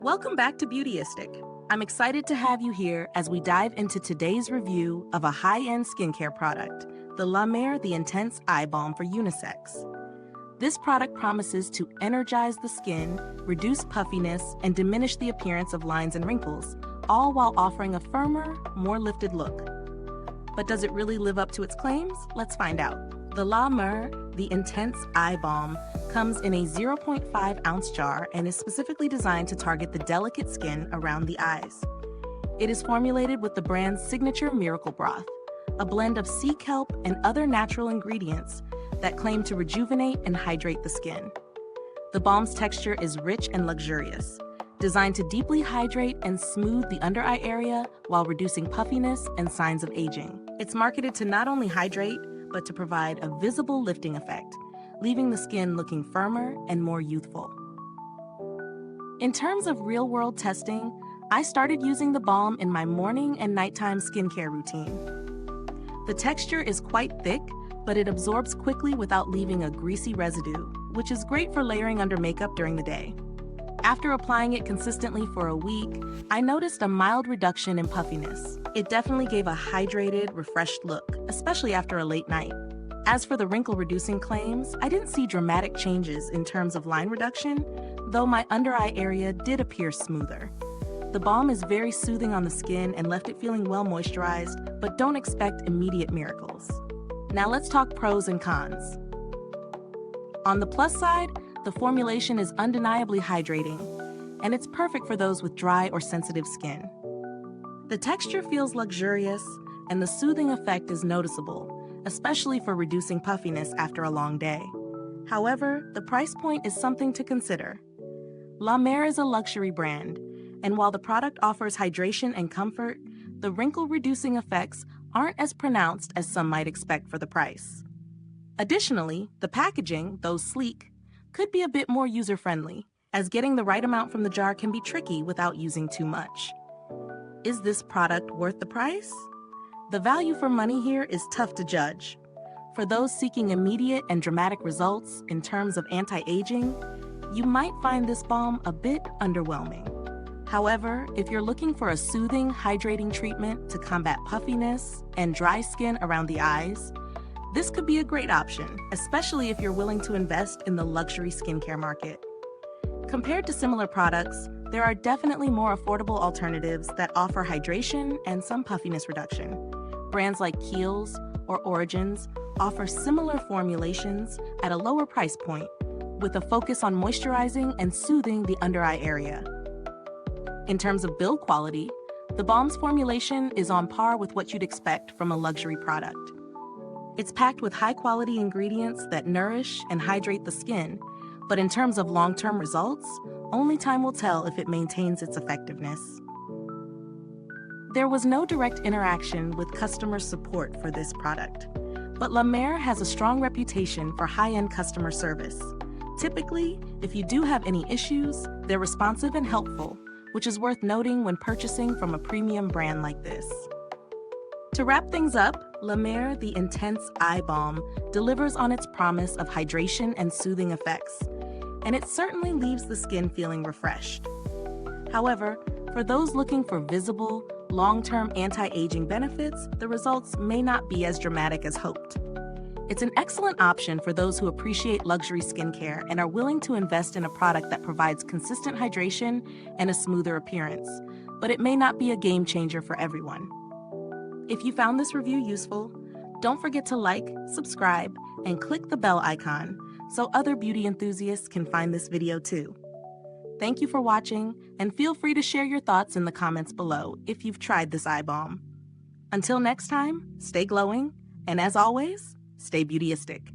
Welcome back to Beautyistic. I'm excited to have you here as we dive into today's review of a high-end skincare product, the La Mer The Intense Eye Balm for Unisex. This product promises to energize the skin, reduce puffiness, and diminish the appearance of lines and wrinkles, all while offering a firmer, more lifted look. But does it really live up to its claims? Let's find out. The La Mer The Intense Eye Balm comes in a 0.5-ounce jar and is specifically designed to target the delicate skin around the eyes. It is formulated with the brand's signature miracle broth, a blend of sea kelp and other natural ingredients that claim to rejuvenate and hydrate the skin. The balm's texture is rich and luxurious, designed to deeply hydrate and smooth the under eye area while reducing puffiness and signs of aging. It's marketed to not only hydrate, but to provide a visible lifting effect, leaving the skin looking firmer and more youthful. In terms of real-world testing, I started using the balm in my morning and nighttime skincare routine. The texture is quite thick, but it absorbs quickly without leaving a greasy residue, which is great for layering under makeup during the day. After applying it consistently for a week, I noticed a mild reduction in puffiness. It definitely gave a hydrated, refreshed look, especially after a late night. As for the wrinkle-reducing claims, I didn't see dramatic changes in terms of line reduction, though my under-eye area did appear smoother. The balm is very soothing on the skin and left it feeling well moisturized, but don't expect immediate miracles. Now let's talk pros and cons. On the plus side, the formulation is undeniably hydrating, and it's perfect for those with dry or sensitive skin. The texture feels luxurious, and the soothing effect is noticeable, especially for reducing puffiness after a long day. However, the price point is something to consider. La Mer is a luxury brand, and while the product offers hydration and comfort, the wrinkle-reducing effects aren't as pronounced as some might expect for the price. Additionally, the packaging, though sleek, could be a bit more user-friendly, as getting the right amount from the jar can be tricky without using too much. Is this product worth the price? The value for money here is tough to judge. For those seeking immediate and dramatic results in terms of anti-aging, you might find this balm a bit underwhelming. However, if you're looking for a soothing, hydrating treatment to combat puffiness and dry skin around the eyes, this could be a great option, especially if you're willing to invest in the luxury skincare market. Compared to similar products, there are definitely more affordable alternatives that offer hydration and some puffiness reduction. Brands like Kiehl's or Origins offer similar formulations at a lower price point, with a focus on moisturizing and soothing the under-eye area. In terms of build quality, the balm's formulation is on par with what you'd expect from a luxury product. It's packed with high-quality ingredients that nourish and hydrate the skin, but in terms of long-term results, only time will tell if it maintains its effectiveness. There was no direct interaction with customer support for this product, but La Mer has a strong reputation for high-end customer service. Typically, if you do have any issues, they're responsive and helpful, which is worth noting when purchasing from a premium brand like this. To wrap things up, La Mer The Intense Eye Balm delivers on its promise of hydration and soothing effects, and it certainly leaves the skin feeling refreshed. However, for those looking for visible, long-term anti-aging benefits, the results may not be as dramatic as hoped. It's an excellent option for those who appreciate luxury skincare and are willing to invest in a product that provides consistent hydration and a smoother appearance, but it may not be a game changer for everyone. If you found this review useful, don't forget to like, subscribe, and click the bell icon so other beauty enthusiasts can find this video too. Thank you for watching, and feel free to share your thoughts in the comments below if you've tried this eye balm. Until next time, stay glowing, and as always, stay beautyistic.